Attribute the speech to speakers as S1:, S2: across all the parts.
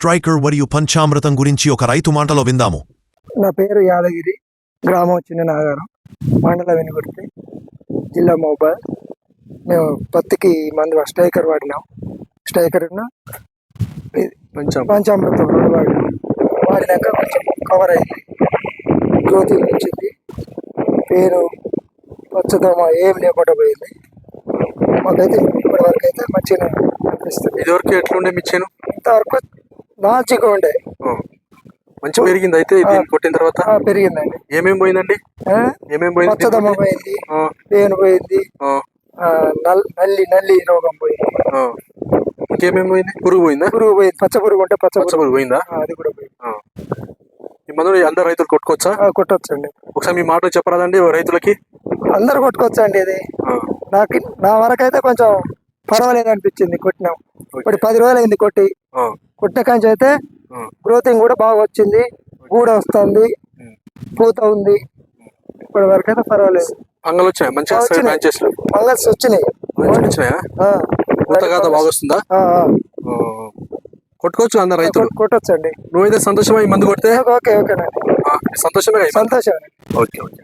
S1: Striker మరియు పంచామృతం గురించి ఒక రైతు మాటలో విందాము.
S2: నా పేరు యాదగిరి, గ్రామం చిన్న నాగారం, మండల వెనుగుర్తి, జిల్లా మహబూబాద్. మేము పత్తికి మందు స్ట్రైకర్ వాడినాం. స్ట్రైకర్ పంచామృతం రెండు వాడినాం. వాడినాక కొంచెం కవర్ అయింది, గ్రోత్ వచ్చింది, పేరు పచ్చదమ ఏం లేకుండా పోయింది. మాకైతే ఇప్పటి వరకు అయితే మంచిగా అనిపిస్తుంది.
S3: ఇదివరకు ఎట్లుండే మిచ్చాను?
S2: ఇంతవరకు మంచిగా ఉండే,
S3: మంచి పెరిగింది. అయితే కొట్టిన తర్వాత
S2: పెరిగిందండి.
S3: ఏమేమి పోయిందండి?
S2: పచ్చదమ పోయింది, పేను పోయింది, నల్లి రోగం పోయింది.
S3: ఇంకేమేమి పోయింది? పురుగు పోయిందా?
S2: పురుగు పోయింది, పచ్చ పురుగు ఉంటే పచ్చ
S3: పురుగు పోయిందా?
S2: అది కూడా పోయింది.
S3: ఈ మందులు అందరు రైతులు కొట్టుకోవచ్చా?
S2: కొట్టొచ్చండి.
S3: ఒకసారి మీ మాటలు చెప్పరాదండి రైతులకి.
S2: అందరు కొట్టుకోవచ్చు అండి. ఇది నా వరకు అయితే కొంచెం పర్వాలేదు అనిపించింది. కొట్టినాం, ఇప్పుడు 10 రోజులు అయింది కొట్టిన కాంచి అయితే గ్రోతింగ్ కూడా బాగా వచ్చింది, గూడ వస్తుంది, పూత ఉంది. ఇప్పటి వరకు అయితే పర్వాలేదు.
S3: ఫంగల్ వచ్చాయి, మంచిగా
S2: ఫంగల్స్ వచ్చినాయి.
S3: పూత కాదా బాగా వస్తుందా? కొట్టుకోవచ్చు అందరు రైతులు,
S2: కొట్టొచ్చు అండి.
S3: నువ్వైతే సంతోషమై మందు కొడితే సంతోషమే.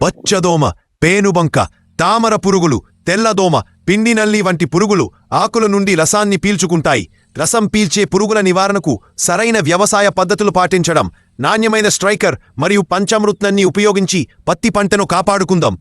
S1: పచ్చదోమ, పేనుబంక, తామర పురుగులు, తెల్లదోమ, పిండి నల్లి వంటి పురుగులు ఆకుల నుండి రసాన్ని పీల్చుకుంటాయి. రసం పీల్చే పురుగుల నివారణకు సరైన వ్యవసాయ పద్ధతులు పాటించడం, నాణ్యమైన స్ట్రైకర్ మరియు పంచామృతాన్ని ఉపయోగించి పత్తి పంటను కాపాడుకుందాం.